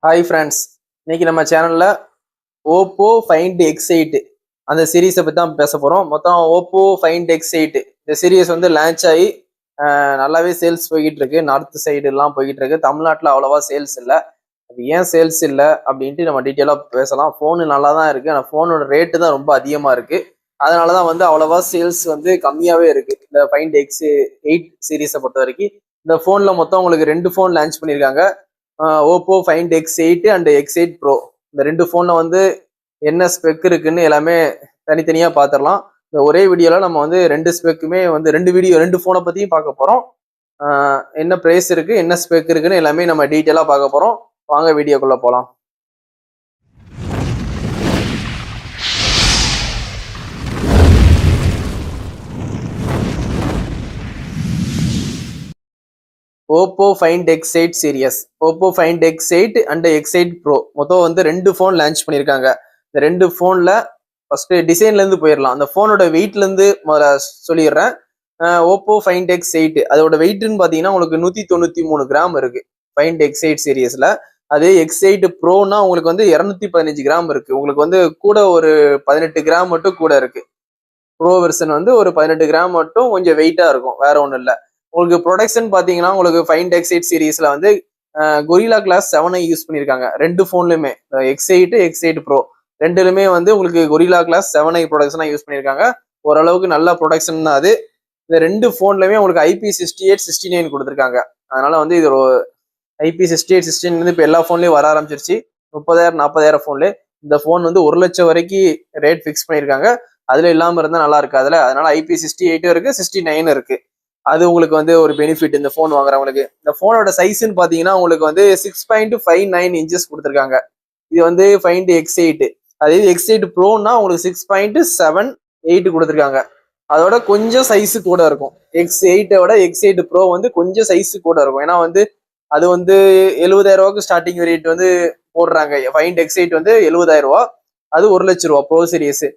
Hi friends, இன்னைக்கு நம்ம சேனல்ல ஓப்போ ஃபைண்ட் எக்ஸ்8 அந்த சீரீஸை பற்றி தான் பேச போகிறோம். மொத்தம் ஓப்போ ஃபைண்ட் எக்ஸ்8 இந்த சீரீஸ் வந்து லான்ச் ஆகி நல்லாவே சேல்ஸ் போய்கிட்டு இருக்கு. நார்த் சைடு எல்லாம் போய்கிட்டு இருக்கு. தமிழ்நாட்டில் அவ்வளோவா சேல்ஸ் இல்லை. அது ஏன் சேல்ஸ் இல்லை அப்படின்ட்டு நம்ம டீட்டெயிலாக பேசலாம். ஃபோனு நல்லா தான் இருக்குது, ஆனால் ஃபோனோட ரேட்டு தான் ரொம்ப அதிகமாக இருக்குது. அதனால தான் வந்து அவ்வளோவா சேல்ஸ் வந்து கம்மியாகவே இருக்குது. இந்த ஃபைண்ட் எக்ஸ்8 சீரீஸை பொறுத்த வரைக்கும் இந்த ஃபோனில் மொத்தம் உங்களுக்கு 2 ஃபோன் லான்ச் பண்ணியிருக்காங்க. Oppo Find X eight and X eight Pro. இந்த 2 ஃபோனில் வந்து என்ன ஸ்பெக் இருக்குன்னு எல்லாமே தனித்தனியாக பார்த்துடலாம். இந்த ஒரே வீடியோவில் நம்ம வந்து 2 ஸ்பெக்குமே வந்து 2 ஃபோனை பற்றியும் பார்க்க போகிறோம். என்ன ப்ரைஸ் இருக்குது, என்ன ஸ்பெக் இருக்குன்னு எல்லாமே நம்ம டீட்டெயிலாக பார்க்க போகிறோம். வாங்க வீடியோக்குள்ளே போகலாம். Oppo Find X eight series, Oppo Find X eight and X eight Pro மொத்தம் வந்து 2 ஃபோன் லான்ச் பண்ணியிருக்காங்க. இந்த 2 ஃபோனில் ஃபர்ஸ்ட் டிசைன்லேருந்து போயிடலாம். அந்த ஃபோனோட வெயிட்லேருந்து முதல்ல சொல்லிடுறேன். ஓப்போ ஃபைண்ட் எக்ஸ்8 அதோட வெயிட்னு பார்த்தீங்கன்னா உங்களுக்கு 193 கிராம் இருக்கு ஃபைண்ட் எக்ஸ்8 சீரியஸில். அதே எக்ஸ்8 ப்ரோனா உங்களுக்கு வந்து 215 கிராம் இருக்கு. உங்களுக்கு வந்து கூட ஒரு 18 கிராம் மட்டும் கூட இருக்கு. ப்ரோ வெர்ஷன் வந்து ஒரு 18 கிராம் மட்டும் கொஞ்சம் வெயிட்டா இருக்கும், வேற ஒன்றும் இல்லை. உங்களுக்கு ப்ரொடக்ஷன் பார்த்தீங்கன்னா உங்களுக்கு ஃபைண்ட் எக்ஸ்8 சீரீஸ்ல வந்து கொரில்லா கிளாஸ் 7 யூஸ் பண்ணியிருக்காங்க. 2 ஃபோன்லையுமே எக்ஸ்8 எக்ஸ்8 ப்ரோ ரெண்டுலுமே வந்து உங்களுக்கு கொரில்லா கிளாஸ் 7 ப்ரொடக்ஷனாக யூஸ் பண்ணியிருக்காங்க. ஓரளவுக்கு நல்ல ப்ரொடக்ஷன் தான் அது. இந்த 2 ஃபோன்லையுமே உங்களுக்கு IP68 69 கொடுத்துருக்காங்க. அதனால வந்து இது IP68 69 வந்து இப்போ எல்லா ஃபோன்லேயும் வர ஆரம்பிச்சிருச்சு. 30,000 40,000 ஃபோன்ல இந்த ஃபோன் வந்து 1 லட்சம் வரைக்கும் ரேட் ஃபிக்ஸ் பண்ணியிருக்காங்க. அதுல இல்லாமல் இருந்தால் நல்லா இருக்கு. அதனால IP68 இருக்கு, 69 இருக்கு. அது உங்களுக்கு வந்து ஒரு பெனிஃபிட் இந்த ஃபோன் வாங்குறவங்களுக்கு. இந்த ஃபோனோட சைஸ்ன்னு பார்த்தீங்கன்னா உங்களுக்கு வந்து 6.59 இன்ச்சஸ் கொடுத்துருக்காங்க. இது வந்து ஃபைண்ட் எக்ஸ்8. அதே எக்ஸ்8 ப்ரோனா உங்களுக்கு 6.78 கொடுத்துருக்காங்க. அதோட கொஞ்சம் சைஸு கூட இருக்கும். எக்ஸ்8 எக்ஸ்8 ப்ரோ வந்து கொஞ்சம் சைஸு கூட இருக்கும். ஏன்னா வந்து அது வந்து 70,000 ரூபாய்க்கு ஸ்டார்டிங் ரேட் வந்து போடுறாங்க. ஃபைண்ட் எக்ஸ்8 வந்து 70,000 ரூபா, அது 1 லட்ச ரூபா ப்ரோ சீரியஸ்.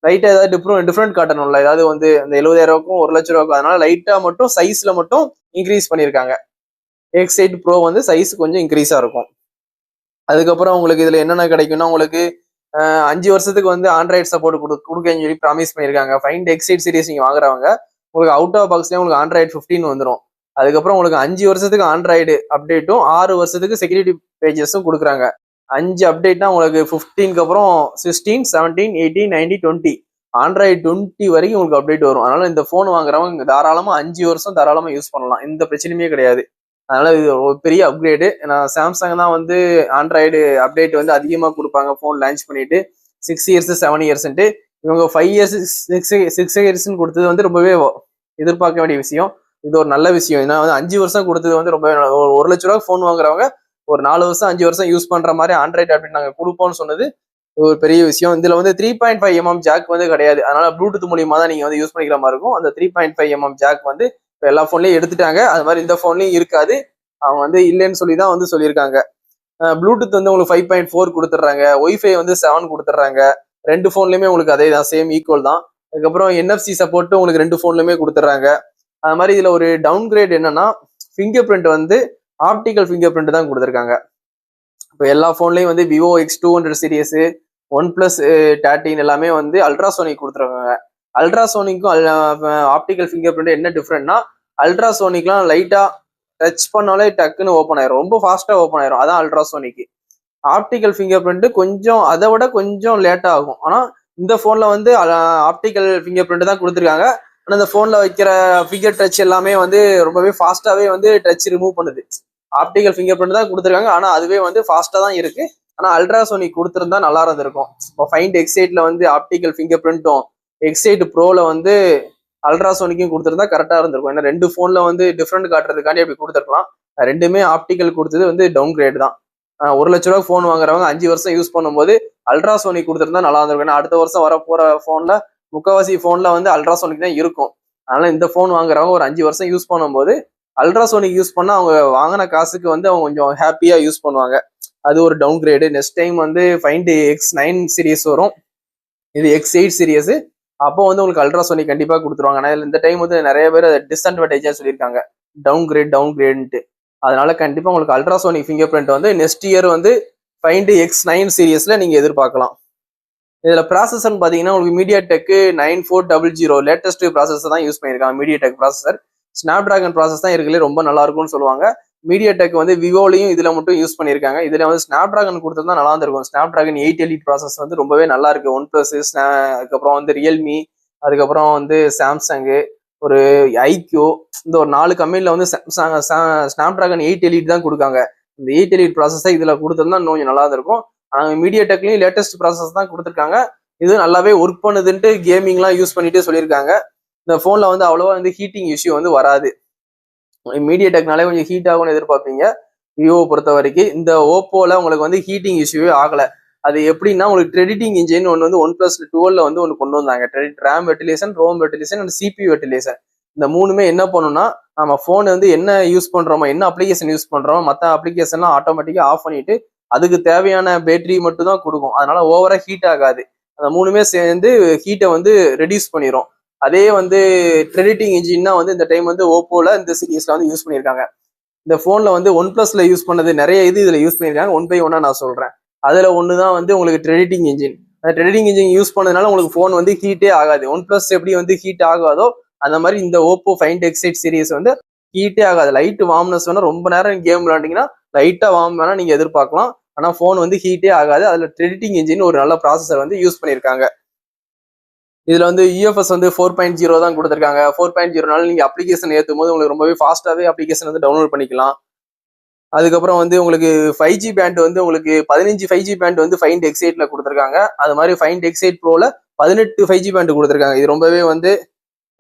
லைட்டா ஏதாவது டிஃப்ரெண்ட் காட்டணும்ல, ஏதாவது வந்து அந்த 70,000 ரூபாய்க்கும் 1 லட்ச ரூபாய்க்கும். அதனால லைட்டா மட்டும் சைஸ்ல மட்டும் இன்க்ரீஸ் பண்ணியிருக்காங்க. எக்ஸ்8 ப்ரோ வந்து சைஸ் கொஞ்சம் இன்க்ரீஸா இருக்கும். அதுக்கப்புறம் உங்களுக்கு இதுல என்னென்ன கிடைக்கும்னா உங்களுக்கு 5 வருஷத்துக்கு வந்து ஆண்ட்ராய்டு சப்போர்ட் கொடுக்கன்னு சொல்லி ப்ராமிஸ் பண்ணியிருக்காங்க. ஃபைண்ட் எக்ஸ்8 சீரிஸ் நீங்க வாங்குறவங்க உங்களுக்கு அவுட் ஆஃப் பாக்ஸ்லேயே உங்களுக்கு ஆண்ட்ராய்டு 15 வந்துடும். அதுக்கப்புறம் உங்களுக்கு 5 வருஷத்துக்கு ஆண்ட்ராய்டு அப்டேட்டும் 6 வருஷத்துக்கு செக்யூரிட்டி பேஜஸும் கொடுக்குறாங்க. 5 அப்டேட்னா உங்களுக்கு 15க்கு அப்புறம் 16, 17, 18, 19, 20 ஆண்ட்ராய்டு 20 வரைக்கும் உங்களுக்கு அப்டேட் வரும். அதனால இந்த ஃபோன் வாங்குறவங்க தாராளமா 5 வருஷம் தாராளமா யூஸ் பண்ணலாம், எந்த பிரச்சனையுமே கிடையாது. அதனால இது ஒரு பெரிய அப்கிரேடு. நான் சாம்சங் தான் வந்து ஆண்ட்ராய்டு அப்டேட் வந்து அதிகமாக கொடுப்பாங்க ஃபோன் லான்ச் பண்ணிட்டு 6 இயர்ஸ் 7 இயர்ஸ்ன்ட்டு. இவங்க 5 இயர்ஸ் 6 இயர்ஸ்ன்னு கொடுத்தது வந்து ரொம்பவே எதிர்பார்க்க வேண்டிய விஷயம். இது ஒரு நல்ல விஷயம். ஏன்னா வந்து 5 வருஷம் கொடுத்தது வந்து ரொம்ப 1 லட்ச ரூபா ஃபோன் வாங்குறவங்க ஒரு 4 வருஷம் 5 வருஷம் யூஸ் பண்ற மாதிரி ஆண்ட்ராய்டு அப்டேட் நாங்கள் கொடுப்போம்னு சொன்னது ஒரு பெரிய விஷயம். இதுல வந்து 3.5mm ஜாக் வந்து கிடையாது. அதனால ப்ளூடூத் மூலியமா தான் நீங்க வந்து யூஸ் பண்ணிக்கிற மாதிரி இருக்கும். அந்த 3.5mm ஜாக் வந்து இப்போ எல்லா ஃபோன்லயும் எடுத்துட்டாங்க. அது மாதிரி இந்த ஃபோன்லயும் இருக்காது. அவங்க வந்து இல்லைன்னு சொல்லி தான் வந்து சொல்லியிருக்காங்க. ப்ளூடூத் வந்து உங்களுக்கு 5.4 கொடுத்துட்றாங்க. ஒய்ஃபை வந்து 7 கொடுத்துட்றாங்க. 2 ஃபோன்லயுமே உங்களுக்கு அதே தான், சேம் ஈக்குவல் தான். அதுக்கப்புறம் NFC சப்போர்ட்டும் உங்களுக்கு 2 ஃபோன்லயுமே கொடுத்துட்றாங்க. அது மாதிரி இதுல ஒரு டவுன் கிரேட் என்னன்னா ஃபிங்கர் பிரிண்ட் வந்து ஆப்டிக்கல் ஃபிங்கர் பிரிண்ட் தான் கொடுத்துருக்காங்க. இப்போ எல்லா ஃபோன்லயும் வந்து விவோ X200 சீரியஸ், OnePlus 13 எல்லாமே வந்து அல்ட்ராசோனிக் கொடுத்துருக்காங்க. அல்ட்ராசோனிக்கும் ஆப்டிக்கல் ஃபிங்கர் பிரிண்ட் என்ன டிஃப்ரெண்ட்னா அல்ட்ராசோனிக்லாம் லைட்டா டச் பண்ணாலே டக்குன்னு ஓப்பன் ஆயிரும், ரொம்ப ஃபாஸ்டா ஓப்பன் ஆயிரும். அதான் அல்ட்ராசோனிக். ஆப்டிக்கல் ஃபிங்கர் பிரிண்ட் கொஞ்சம் அதை விட கொஞ்சம் லேட்டா ஆகும். ஆனா இந்த போன்ல வந்து ஆப்டிக்கல் ஃபிங்கர் பிரிண்ட் தான் கொடுத்துருக்காங்க. ஆனா இந்த போன்ல வைக்கிற ஃபிங்கர் டச் எல்லாமே வந்து ரொம்பவே ஃபாஸ்டாவே வந்து டச் ரிமூவ் பண்ணுது. ஆப்டிக்கல் ஃபிங்கர் பிரிண்ட் தான் கொடுத்துருக்காங்க, ஆனா அதுவே வந்து ஃபாஸ்டா தான் இருக்கு. ஆனா அல்ட்ராசோனிக் கொடுத்துருந்தா நல்லா இருந்திருக்கும். இப்போ ஃபைண்ட் எக்ஸ்8ல வந்து ஆப்டிக்கல் ஃபிங்கர் பிரிண்ட்டும் எக்ஸ்8 ப்ரோல வந்து அல்ட்ராசோனிக்கும் கொடுத்துருந்தா கரெக்டா இருந்திருக்கும். ஏன்னா 2 ஃபோன்ல வந்து டிஃப்ரெண்ட் காட்டுறதுக்காண்டி அப்படி கொடுத்துருக்கலாம். ரெண்டுமே ஆப்டிக்கல் கொடுத்தது வந்து டவுன் கிரேட் தான். 1 லட்ச ரூபா ஃபோன் வாங்குறவங்க 5 வருஷம் யூஸ் பண்ணும்போது அல்ட்ராசோனிக் கொடுத்துருந்தா நல்லா இருந்திருக்கும். ஏன்னா அடுத்த வருஷம் வர போற ஃபோன்ல முக்கால்வாசி ஃபோன்ல வந்து அல்ட்ராசோனிக் தான் இருக்கும். அதனால இந்த ஃபோன் வாங்குறவங்க ஒரு 5 வருஷம் யூஸ் பண்ணும்போது அல்ட்ராசோனிக் யூஸ் பண்ணா அவங்க வாங்கின காசுக்கு வந்து அவங்க கொஞ்சம் ஹாப்பியா யூஸ் பண்ணுவாங்க. அது ஒரு டவுன் கிரேடு. நெக்ஸ்ட் டைம் வந்து ஃபைண்ட் எக்ஸ்9 சீரியஸ் வரும், இது எக்ஸ்8 சீரியஸ். அப்போ வந்து உங்களுக்கு அல்ட்ராசோனிக் கண்டிப்பாக கொடுத்துருவாங்க. ஆனால் இந்த டைம் வந்து நிறைய பேர் டிஸ்அட்வான்டேஜாக சொல்லியிருக்காங்க, டவுன் கிரேட்ன்ட்டு. அதனால கண்டிப்பா உங்களுக்கு அல்ட்ராசோனிக் ஃபிங்கர் பிரிண்ட் வந்து நெக்ஸ்ட் இயர் வந்து ஃபைண்ட் X9 சீரியஸ்ல நீங்க எதிர்பார்க்கலாம். இதுல ப்ராசஸர்னு பாத்தீங்கன்னா உங்களுக்கு MediaTek 9400 லேட்டஸ்ட் ப்ராசஸர் தான் யூஸ் பண்ணியிருக்காங்க. MediaTek processor snap dragon process தான் இருக்குல்ல ரொம்ப நல்லா இருக்கும்னு சொல்லுவாங்க. MediaTek வந்து விவோலையும் இதுல மட்டும் யூஸ் பண்ணியிருக்காங்க. இதுல வந்து ஸ்னாப் டிராகன் கொடுத்தா நல்லா இருந்திருக்கும். ஸ்னாப் டிராகன் 8 Elite ப்ராசஸ் வந்து ரொம்பவே நல்லா இருக்கு. ஒன் பிளஸ், அதுக்கப்புறம் வந்து ரியல்மி, அதுக்கப்புறம் வந்து சாம்சங், ஒரு ஐக்யூ, இந்த ஒரு 4 கம்பெனில வந்து ஸ்னாப் டிராகன் 8 Elite தான் கொடுக்காங்க. இந்த 8 Elite ப்ராசஸ் இதுல கொடுத்தா இன்னும் கொஞ்சம் நல்லா இருக்கும். MediaTekலயும் லேட்டஸ்ட் ப்ராசஸ் தான் கொடுத்துருக்காங்க. இது நல்லாவே ஒர்க் பண்ணுதுன்ட்டு கேமிங்லாம் யூஸ் பண்ணிட்டு சொல்லியிருக்காங்க. இந்த போன்ல வந்து அவ்வளவா வந்து ஹீட்டிங் இஷ்யூ வந்து வராது. MediaTekனாலே கொஞ்சம் ஹீட் ஆகும்னு எதிர்பார்ப்பீங்க. விவோ பொறுத்த வரைக்கும் இந்த ஓப்போல உங்களுக்கு வந்து ஹீட்டிங் இஷ்யூவே ஆகல. அது எப்படின்னா உங்களுக்கு ட்ரெடிட்டிங் இன்ஜின் ஒன்று வந்து OnePlus 12ல வந்து ஒன்று கொண்டு வந்தாங்க. RAM ventilation, ROM ventilation and CPU ventilation. இந்த மூணுமே என்ன பண்ணும்னா நம்ம போன் வந்து என்ன யூஸ் பண்றோமோ, என்ன அப்ளிகேஷன் யூஸ் பண்றோமோ மற்ற அப்ளிகேஷன்லாம் ஆட்டோமேட்டிக்கா ஆஃப் பண்ணிட்டு அதுக்கு தேவையான பேட்டரி மட்டும் தான் கொடுக்கும். அதனால ஓவரா ஹீட் ஆகாது. அந்த மூணுமே சேர்ந்து ஹீட்டை வந்து ரெடியூஸ் பண்ணிடும். அதே வந்து ட்ரெடிட்டிங் இன்ஜின்னா வந்து இந்த டைம் வந்து ஓப்போல இந்த சீரீஸ்ல வந்து யூஸ் பண்ணியிருக்காங்க. இந்த போன்ல வந்து OnePlusல யூஸ் பண்ணது நிறைய இதுல யூஸ் பண்ணியிருக்காங்க. ஒன் பை ஒன்னா நான் சொல்றேன். அதுல ஒண்ணுதான் வந்து உங்களுக்கு ட்ரெடிட்டிங் இன்ஜின். அந்த ட்ரெடிட்டிங் இன்ஜின் யூஸ் பண்ணதுனால உங்களுக்கு போன் வந்து ஹீட்டே ஆகாது. OnePlus எப்படி வந்து ஹீட் ஆகாதோ அந்த மாதிரி இந்த ஓப்போ ஃபைண்ட் X8 சீரிஸ் வந்து ஹீட்டே ஆகாது. லைட் வார்ம்னஸ் வேணா ரொம்ப நேரம் கேம் விளையாண்டிங்கன்னா லைட்டா வார்ம் வேணா நீங்க எதிர்பார்க்கலாம். ஆனா போன் வந்து ஹீட்டே ஆகாது. அதுல ட்ரெடிட்டிங் இன்ஜின் ஒரு நல்ல ப்ராசஸர் வந்து யூஸ் பண்ணியிருக்காங்க. இதுல வந்து UFS வந்து 4.0 தான் கொடுத்துருக்காங்க. 4.0நால நீங்க அப்ளிகேஷன் ஏற்றும் போது உங்களுக்கு ரொம்பவே ஃபாஸ்டாவே அப்ளிகேஷன் வந்து டவுன்லோட் பண்ணிக்கலாம். அதுக்கப்புறம் வந்து உங்களுக்கு 5G பேண்ட் வந்து உங்களுக்கு 15 5G பேண்ட் வந்து ஃபைண்ட் X8ல கொடுத்துருக்காங்க. அது மாதிரி ஃபைண்ட் X8 ப்ரோல 18 5G பேண்ட் கொடுத்துருக்காங்க. இது ரொம்பவே வந்து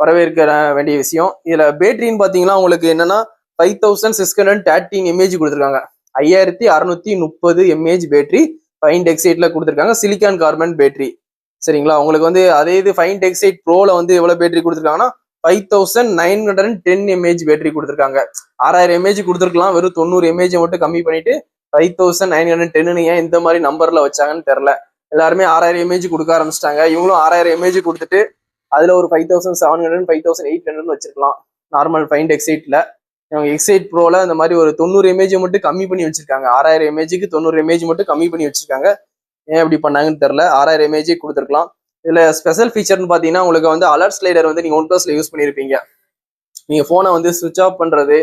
வரவேற்க வேண்டிய விஷயம். இதுல பேட்டரின்னு பாத்தீங்கன்னா உங்களுக்கு என்னன்னா 5613 mAh கொடுத்துருக்காங்க. 5630 mAh பேட்டரி ஃபைண்ட் X8ல கொடுத்துருக்காங்க. Silicon carbon battery. சரிங்களா? உங்களுக்கு வந்து அதே இது ஃபைண்ட் X8 ப்ரோல வந்து எவ்வளவு பேட்டரி கொடுத்துருக்காங்கன்னா 5910 mAh பேட்டரி கொடுத்துருக்காங்க. 6000 mAh கொடுத்துருக்கலாம். வெறும் 90 mAh மட்டும் கம்மி பண்ணிட்டு 5910 ஏன் இந்த மாதிரி நம்பர்ல வச்சாங்கன்னு தெரியல. எல்லாருமே 6000 mAh கொடுக்க ஆரம்பிச்சிட்டாங்க. இவங்களும் 6000 mAh கொடுத்துட்டு அதுல ஒரு 5700 5800 வச்சிருக்கலாம். நார்மல் ஃபைண்ட் X8ல X8 ப்ரோல இந்த மாதிரி ஒரு 90 mAh மட்டும் கம்மி பண்ணி வச்சிருக்காங்க. 6000 mAhக்கு 90 mAh மட்டும் கம்மி பண்ணி வச்சிருக்காங்க. ஏன் இப்படி பண்ணாங்கன்னு தெரியல. 6000 mAh கொடுத்துருக்கலாம். இதுல ஸ்பெஷல் ஃபீச்சர்னு பாத்தீங்கன்னா உங்களுக்கு வந்து அலர்ட் ஸ்லைடர் வந்து நீங்க OnePlusல யூஸ் பண்ணிருப்பீங்க. நீங்க போனை வந்து சுவிட்ச் ஆஃப் பண்றது,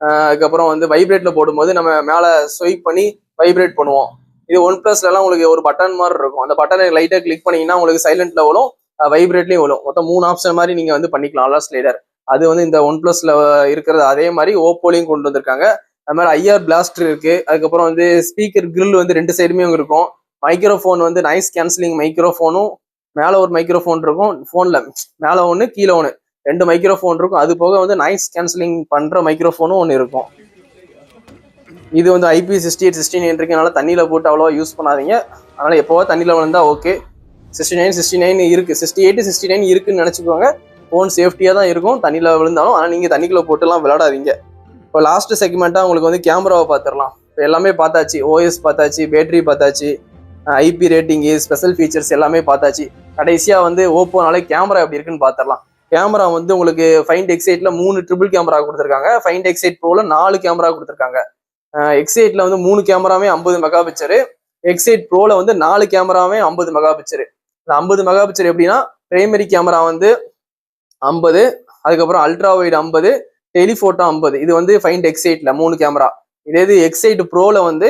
அதுக்கப்புறம் வந்து வைப்ரேட்ல போடும்போது நம்ம மேல ஸ்வைப் பண்ணி வைப்ரேட் பண்ணுவோம். இது OnePlusல எல்லாம் உங்களுக்கு ஒரு பட்டன் மாதிரி இருக்கும். அந்த பட்டனை லைட்டா கிளிக் பண்ணீங்கன்னா உங்களுக்கு சைலண்ட்ல வரும், வைப்ரேட்லயும் வரும். மொத்தம் 3 ஆப்ஷன் மாதிரி நீங்க வந்து பண்ணிக்கலாம் அலர்ட் ஸ்லைடர். அது வந்து இந்த OnePlusல இருக்கிறது அதே மாதிரி ஓப்போலையும் கொண்டு வந்திருக்காங்க. அது மாதிரி IR பிளாஸ்டர் இருக்கு. அதுக்கப்புறம் வந்து ஸ்பீக்கர் கிரில் வந்து 2 சைடுமே இருக்கும். மைக்ரோஃபோன் வந்து நாய்ஸ் கேன்சலிங் மைக்ரோஃபோனும் மேல ஒரு மைக்ரோஃபோன் இருக்கும். போன்ல மேல ஒன்று கீழே ஒன்று 2 மைக்ரோஃபோன் இருக்கும். அது போக வந்து நாய்ஸ் கேன்சலிங் பண்ற மைக்ரோஃபோனும் ஒன்று இருக்கும். இது வந்து IP6869 இருக்கனால தண்ணியில போட்டு அவ்வளோவா யூஸ் பண்ணாதீங்க. அதனால எப்போவா தண்ணியில விழுந்தா ஓகே. 69 இருக்கு, 68 69 இருக்குன்னு நினைச்சுக்கோங்க. போன் சேஃப்டியா தான் இருக்கும் தண்ணியில விழுந்தாலும். ஆனால் நீங்க தண்ணிக்குள்ள போட்டுலாம் விளையாடாதீங்க. இப்போ லாஸ்ட் செக்மெண்ட்டா உங்களுக்கு வந்து கேமராவை பார்த்துடலாம். இப்போ எல்லாமே பார்த்தாச்சு. OS பார்த்தாச்சு, பேட்டரி பார்த்தாச்சு, IP ரேட்டிங்கு, ஸ்பெஷல் ஃபீச்சர்ஸ் எல்லாமே பார்த்தாச்சு. கடைசியா வந்து ஓப்போனாலே கேமரா எப்படி இருக்குன்னு பார்த்துடலாம். கேமரா வந்து உங்களுக்கு ஃபைண்ட் X8ல 3 ட்ரிபிள் கேமரா கொடுத்துருக்காங்க. ஃபைண்ட் X8 ப்ரோல 4 கேமரா கொடுத்துருக்காங்க. X8ல வந்து 3 கேமராவே 50 மெகா பிக்சரு. X8 ப்ரோல வந்து 4 கேமராவே 50 மெகா பிக்சரு. 50 மெகா பிக்சர் எப்படின்னா பிரைமரி கேமரா வந்து 50, அதுக்கப்புறம் அல்ட்ரா வைட் 50, டெலிஃபோட்டோ 50. இது வந்து ஃபைண்ட் X8ல 3 கேமரா. இதே இது X8 ப்ரோல வந்து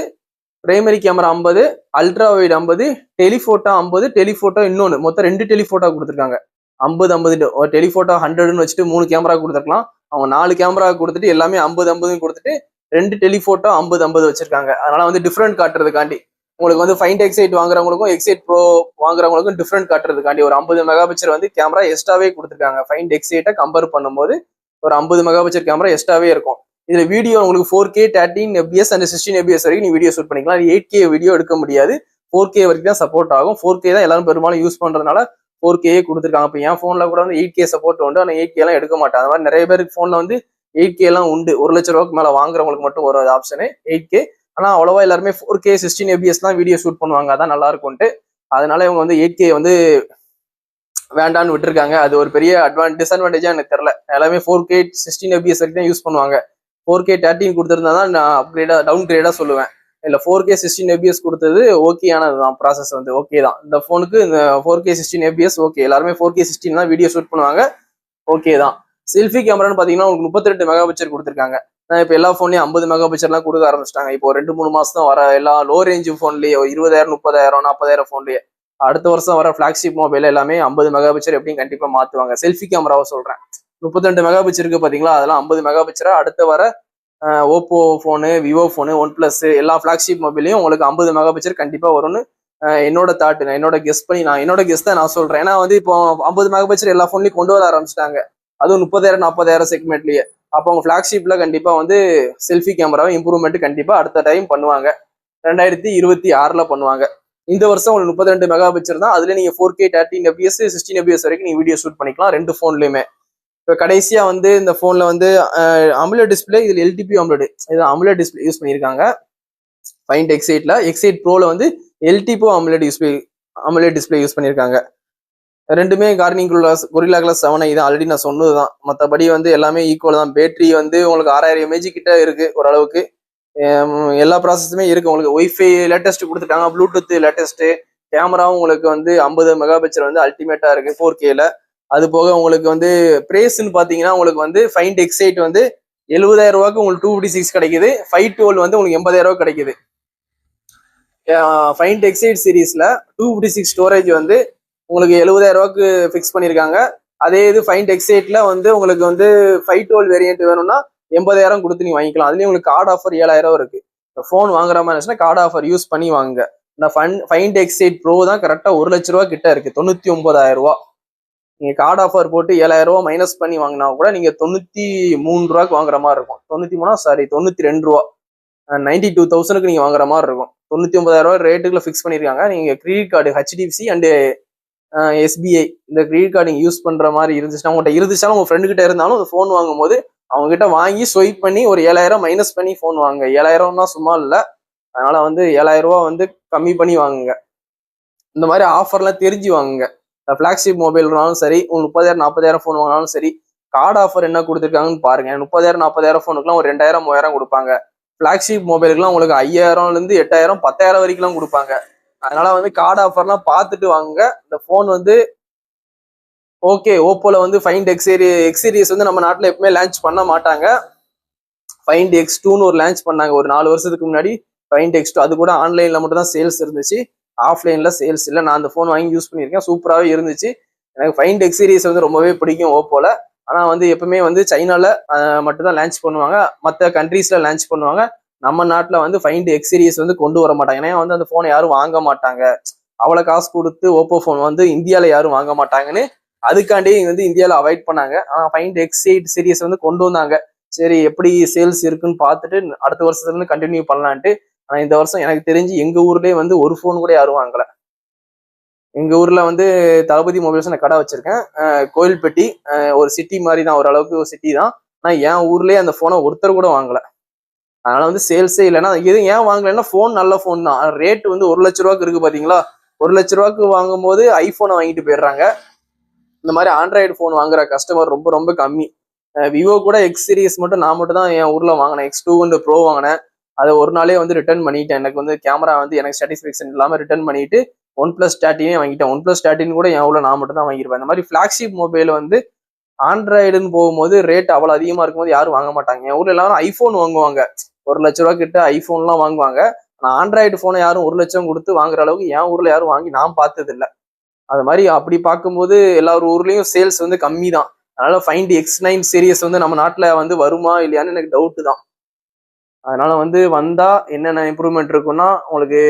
primary camera 50, ultra wide 50, telephoto 50, telephoto இன்னொன்று மொத்தம் 2 டெலிஃபோட்டோ கொடுத்துருக்காங்க. 50 50 ஒரு டெலிஃபோட்டோ 100ன்னு வச்சுட்டு 3 கேமரா கொடுத்துருக்கலாம். அவங்க 4 கேமரா கொடுத்துட்டு எல்லாமே 50 50 கொடுத்துட்டு 2 டெலிஃபோட்டோ 50 50 வச்சிருக்காங்க. அதனால வந்து டிஃப்ரெண்ட் காட்டுறதுக்காண்டி உங்களுக்கு வந்து ஃபைண்ட் X8 வாங்குறவங்களுக்கும் X8 ப்ரோ வாங்குறவங்களுக்கும் டிஃப்ரெண்ட் காட்டுறதுக்காண்டி ஒரு 50 மெகா பிக்சர் வந்து கேமரா எக்ஸ்ட்ராவே கொடுத்துருக்காங்க. ஃபைண்ட் X8 கம்பேர் பண்ணும்போது ஒரு 50 மெகா பிக்சர் கேமரா எக்ஸ்ட்ராவே இருக்கும். இதுல வீடியோ உங்களுக்கு 4K 13 fps அண்ட் 16 fps வரைக்கும் நீ வீடியோ ஷூட் பண்ணிக்கலாம். 8K வீடியோ எடுக்க முடியாது. 4K வரைக்கும் தான் சப்போர்ட் ஆகும். 4K தான் எல்லாரும் பெரும்பாலும் யூஸ் பண்றதுனால 4K கொடுத்துருக்காங்க. இப்போ என் போன்ல கூட வந்து 8K சப்போர்ட் உண்டு. ஆனால் 8K எல்லாம் எடுக்க மாட்டேன். அந்த மாதிரி நிறைய பேருக்கு போன்ல வந்து 8K எல்லாம் உண்டு. 1 லட்ச ரூபாய்க்கு மேல வாங்குறவங்களுக்கு மட்டும் ஒரு ஆப்ஷனு 8K. ஆனா அவ்வளவா எல்லாருமே 4K 16 fps தான் வீடியோ ஷூட் பண்ணுவாங்க. அதான் நல்லா இருக்கும்ட்டு. அதனால இவங்க வந்து 8K வந்து வேண்டான்னு விட்டுருக்காங்க. அது ஒரு பெரிய டிஸ்அட்வான்டேஜா எனக்கு தெரியல. எல்லாமே 4K 16 fps வரைக்கும் தான் யூஸ் பண்ணுவாங்க. 4K 13 கொடுத்துருந்தா தான் நான் டவுன் கிரேடா சொல்லுவேன். இல்லை 4K 16 fps கொடுத்தது ஓகேயானதுதான். ப்ராசஸ் வந்து ஓகே தான். இந்த ஃபோனுக்கு இந்த 4K 16 fps ஓகே. எல்லாருமே 4K 16 தான் வீடியோ ஷூட் பண்ணுவாங்க, ஓகே தான். செல்ஃபி கேமரான்னு பார்த்தீங்கன்னா உங்களுக்கு 32 மெகா பிக்சர் கொடுத்துருக்காங்க. இப்போ எல்லா ஃபோன்லையும் 50 மெகா பிக்சர்லாம் கொடுக்க ஆரம்பிச்சிட்டாங்க. இப்போ 2-3 மாசம் தான் வர எல்லா லோ ரேஞ்ச் ஃபோன்லேயே 20,000 30,000 40,000 ஃபோன்லேயே அடுத்த வருஷம் வர ஃபிளாக்ஷிப் மொபைல் எல்லாமே 50 மெகா பிக்சர் எப்படியும் கண்டிப்பாக மாற்றுவாங்க. செல்ஃபி கேமராவை சொல்கிறேன். 32 மெகா பிக்சர் இருக்கு பார்த்தீங்களா, அதெல்லாம் 50 மெகா பிக்சரா அடுத்த வர Oppo phone, Vivo phone, one plus எல்லா ஃபிளாக்ஷிப் மொபைலையும் உங்களுக்கு 50 மெகா பிக்சர் கண்டிப்பாக வரும்னு என்னோட தாட். என்னோட கெஸ் பண்ணி என்னோட கெஸ் தான் நான் சொல்றேன். ஏன்னா வந்து இப்போ 50 மெகா பிக்சர் எல்லா ஃபோன்லையும் கொண்டு வர ஆரம்பிச்சிட்டாங்க, அதுவும் 30,000 40,000 செக்மெண்ட்லயே. அப்போ அவங்க ஃபிளாக்ஷிப்ல கண்டிப்பா வந்து செல்ஃபி கேமராவை இம்ப்ரூவ்மெண்ட் கண்டிப்பா அடுத்த டைம் பண்ணுவாங்க. 2026 பண்ணுவாங்க. இந்த வருஷம் உங்களுக்கு 32 மெகா பிக்சர் தான். அதுல நீங்க 4K 13 fps 16 fps வரைக்கும் நீங்க வீடியோ ஷூட் பண்ணிக்கலாம் ரெண்டு ஃபோன்லயுமே. இப்போ கடைசியா வந்து இந்த போன்ல வந்து அமுலெட் டிஸ்பிளே, இதுல எல்டிபி அமுலெட், இது அமுலெட் டிஸ்பிளே யூஸ் பண்ணியிருக்காங்க. ஃபைண்ட் X8ல X8 ப்ரோல வந்து எல்டிபோ அமுலெட் டிஸ்பிளே யூஸ் பண்ணியிருக்காங்க. ரெண்டுமே கார்னிங் கொரில்லா கிளாஸ் 7i தான். ஆல்ரெடி நான் சொன்னதுதான். மற்றபடி வந்து எல்லாமே ஈக்குவல் தான். பேட்டரி வந்து உங்களுக்கு 6000 mAh கிட்ட இருக்கு ஓரளவுக்கு. எல்லா ப்ராசஸுமே இருக்கு உங்களுக்கு. ஒய்ஃபை லேட்டஸ்ட் கொடுத்துட்டாங்க, ப்ளூடூத் லேட்டஸ்ட். கேமராவும் உங்களுக்கு வந்து 50 மெகா பிக்சர் வந்து அல்டிமேட்டா இருக்கு 4Kல. அது போக உங்களுக்கு வந்து பிரேஸ்ன்னு பாத்தீங்கன்னா உங்களுக்கு வந்து ஃபைண்ட் X8 வந்து 70,000 ரூபாய்க்கு உங்களுக்கு 256 கிடைக்குது. 512 வந்து உங்களுக்கு 80,000 ரூபாய் கிடைக்குது. ஃபைண்ட் X8 சீரீஸ்ல 256 ஸ்டோரேஜ் வந்து உங்களுக்கு 70,000 ரூபாய்க்கு ஃபிக்ஸ் பண்ணியிருக்காங்க. அதே இது ஃபைண்ட் X8ல வந்து உங்களுக்கு வந்து 512 வேரியன்ட் வேணும்னா 80,000 கொடுத்து நீங்க வாங்கிக்கலாம். அதுலயும் உங்களுக்கு கார்டு ஆஃபர் 7,000 இருக்கு. ஃபோன் வாங்குற மாதிரி இருந்துச்சுன்னா கார்டு ஆஃபர் யூஸ் பண்ணி வாங்க. இந்த ஃபைண்ட் X8 ப்ரோ தான் கரெக்டா 1 லட்ச ரூபா கிட்ட இருக்கு, 99,000 ரூபா. நீங்க கார்டு ஆஃபர் போட்டு 7,000 ரூபா மைனஸ் பண்ணி வாங்கினா கூட நீங்க 93 ரூபாய்க்கு வாங்குற மாதிரி இருக்கும். 92 ரூபா, 92,000க்கு நீங்க வாங்குற மாதிரி இருக்கும். 99,000 ரூபாய் ரேட்டுக்குள்ள ஃபிக்ஸ் பண்ணிருக்காங்க. நீங்க credit card HDFC and SBI இந்த கிரெடிட் கார்டு நீங்க யூஸ் பண்ற மாதிரி இருந்துச்சுன்னா, உங்கள்கிட்ட இருந்துச்சாலும் உங்க ஃப்ரெண்டு கிட்ட இருந்தாலும் அந்த ஃபோன் வாங்கும் போது அவங்க கிட்ட வாங்கி ஸ்வைப் பண்ணி ஒரு 7,000 மைனஸ் பண்ணி ஃபோன் வாங்க. 7,000 தான் சும்மா இல்லை. அதனால வந்து 7,000 ரூபா வந்து கம்மி பண்ணி வாங்குங்க. இந்த மாதிரி ஆஃபர்லாம் தெரிஞ்சு வாங்குங்க. ஃபிளாக்ஷிப் மொபைல்னாலும் சரி, 30,000 40,000 ஃபோன் வாங்கினாலும் சரி, கார்டு ஆஃபர் என்ன கொடுத்துருக்காங்கன்னு பாருங்க. 30,000 40,000 ஃபோனுக்குலாம் ஒரு 2,000 3,000 கொடுப்பாங்க. ஃபிளாக்ஷிப் மொபைலுக்குலாம் உங்களுக்கு 5,000லேருந்து 8,000 10,000 வரைக்கும்லாம் கொடுப்பாங்க. அதனால வந்து கார்டு ஆஃபர்லாம் பார்த்துட்டு வாங்குங்க. இந்த ஃபோன் வந்து ஓகே. ஓப்போல வந்து ஃபைண்ட் X சீரிஸ் வந்து நம்ம நாட்டில் எப்பவுமே லான்ச் பண்ண மாட்டாங்க. ஃபைண்ட் X2ன்னு ஒரு லான்ச் பண்ணாங்க ஒரு 4 வருஷத்துக்கு முன்னாடி. ஃபைண்ட் X2 அது கூட ஆன்லைன்ல மட்டும் தான் சேல்ஸ் இருந்துச்சு, ஆஃப்லைன்ல சேல்ஸ் இல்லை. நான் அந்த ஃபோன் வாங்கி யூஸ் பண்ணியிருக்கேன், சூப்பராகவே இருந்துச்சு. எனக்கு ஃபைண்ட் X சீரிஸ் வந்து ரொம்பவே பிடிக்கும் ஓப்போல. ஆனால் வந்து எப்பவுமே வந்து சைனால மட்டும் தான் லான்ச் பண்ணுவாங்க, மற்ற கண்ட்ரீஸ்ல லான்ச் பண்ணுவாங்க. நம்ம நாட்டில் வந்து ஃபைண்ட் X சீரிஸ் வந்து கொண்டு வர மாட்டாங்க. ஏன்னா வந்து அந்த ஃபோனை யாரும் வாங்க மாட்டாங்க, அவ்வளோ காசு கொடுத்து ஓப்போ ஃபோன் வந்து இந்தியாவில் யாரும் வாங்க மாட்டாங்கன்னு அதுக்காண்டி வந்து இந்தியாவில் அவாய்ட் பண்ணாங்க. ஆனால் ஃபைண்ட் X8 சீரிஸ் வந்து கொண்டு வந்தாங்க. சரி எப்படி சேல்ஸ் இருக்குன்னு பார்த்துட்டு அடுத்த வருஷத்துல இருந்து கண்டினியூ பண்ணலான்ட்டு. ஆனால் இந்த வருஷம் எனக்கு தெரிஞ்சு எங்க ஊர்லேயே வந்து ஒரு ஃபோன் கூட யாரும் வாங்கல. எங்க ஊர்ல வந்து தளபதி மொபைல்ஸ் நான் கடை வச்சிருக்கேன், கோயில்பட்டி, ஒரு சிட்டி மாதிரி தான், ஓரளவுக்கு ஒரு சிட்டி தான். ஆனால் என் ஊர்லேயே அந்த ஃபோனை ஒருத்தர் கூட வாங்கல. அதனால வந்து சேல்ஸே இல்லைன்னா எது ஏன் வாங்கலைன்னா ஃபோன் நல்ல ஃபோன் தான். ரேட் வந்து 1 லட்ச ரூபாய்க்கு இருக்கு பாத்தீங்களா. 1 லட்ச ரூபாய்க்கு வாங்கும் போது ஐபோனை வாங்கிட்டு போயிடுறாங்க. இந்த மாதிரி ஆண்ட்ராய்டு ஃபோன் வாங்குற கஸ்டமர் ரொம்ப ரொம்ப கம்மி. விவோ கூட X சீரிஸ் மட்டும் நான் மட்டும் தான் என் ஊர்ல வாங்கினேன். X2 ப்ரோ வாங்கினேன். அதை ஒரு நாளே வந்து ரிட்டர்ன் பண்ணிட்டேன். எனக்கு வந்து கேமரா வந்து எனக்கு சாட்டிஸ்ஃபேக்ஷன் இல்லாமல் ரிட்டர்ன் பண்ணிட்டு OnePlus 13 வாங்கிட்டேன். OnePlus 13 கூட என் ஊர்ல நான் மட்டும் தான் வாங்கியிருப்பேன். இந்த மாதிரி ஃபிளாக்ஷிப் மொபைல் வந்து ஆண்ட்ராய்டுன்னு போகும்போது ரேட் அவ்வளோ அதிகமா இருக்கும்போது யாரும் வாங்க மாட்டாங்க. என் ஊர்ல எல்லாரும் ஐபோன் வாங்குவாங்க, 1 லட்ச ரூபா கிட்ட ஐபோன்லாம் வாங்குவாங்க. ஆனால் ஆண்ட்ராய்டு ஃபோனை யாரும் 1 லட்சம் கொடுத்து வாங்குற அளவுக்கு என் ஊர்ல யாரும் வாங்கி நான் பார்த்தது இல்லை. அது மாதிரி அப்படி பார்க்கும்போது எல்லாரும் ஊர்லயும் சேல்ஸ் வந்து கம்மி தான். அதனால ஃபைண்ட் X9 சீரிஸ் வந்து நம்ம நாட்டில் வந்து வருமா இல்லையான்னு எனக்கு டவுட்டு தான். அதனால வந்து வந்தா என்னென்ன இம்ப்ரூவ்மெண்ட் இருக்குன்னா, உங்களுக்கு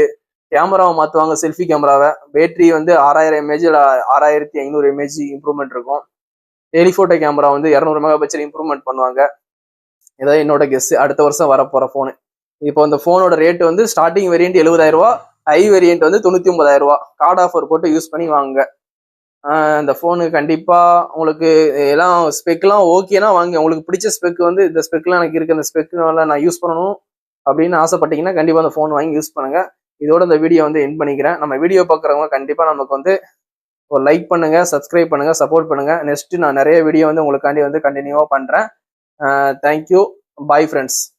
கேமராவை மாற்றுவாங்க, செல்ஃபி கேமராவை. பேட்டரி வந்து 6000 mAh 6500 mAh இம்ப்ரூவ்மெண்ட் இருக்கும். டெலிஃபோட்டோ கேமரா வந்து 200 மெகா பிக்சல் இம்ப்ரூவ்மெண்ட் பண்ணுவாங்க. ஏதாவது என்னோட கெஸ். அடுத்த வருஷம் வரப்போற ஃபோனு. இப்போ இந்த ஃபோனோட ரேட் வந்து ஸ்டார்டிங் வேரியன்ட் 70,000 ரூபா, ஹை வேரியன்ட் வந்து 99,000 ரூபா. கார்டு ஆஃபர் போட்டு யூஸ் பண்ணி வாங்க. இந்த ஃபோனு கண்டிப்பா உங்களுக்கு எல்லாம் ஸ்பெக்லாம் ஓகேனா வாங்க. உங்களுக்கு பிடிச்ச ஸ்பெக் வந்து இந்த ஸ்பெக்லாம் எனக்கு இருக்கு, அந்த ஸ்பெக்னால நான் யூஸ் பண்ணணும் அப்படின்னு ஆசைப்பட்டீங்கன்னா கண்டிப்பா அந்த ஃபோன் வாங்கி யூஸ் பண்ணுங்க. இதோட இந்த வீடியோ வந்து எண்ட் பண்ணிக்கிறேன். நம்ம வீடியோ பார்க்குறவங்க கண்டிப்பா நமக்கு வந்து ஒரு லைக் பண்ணுங்க, சப்ஸ்கிரைப் பண்ணுங்க, சப்போர்ட் பண்ணுங்க. நெக்ஸ்ட் நான் நிறைய வீடியோ வந்து உங்களுக்காண்டி வந்து கண்டினியூவா பண்றேன். தேங்க்யூ. Bye friends.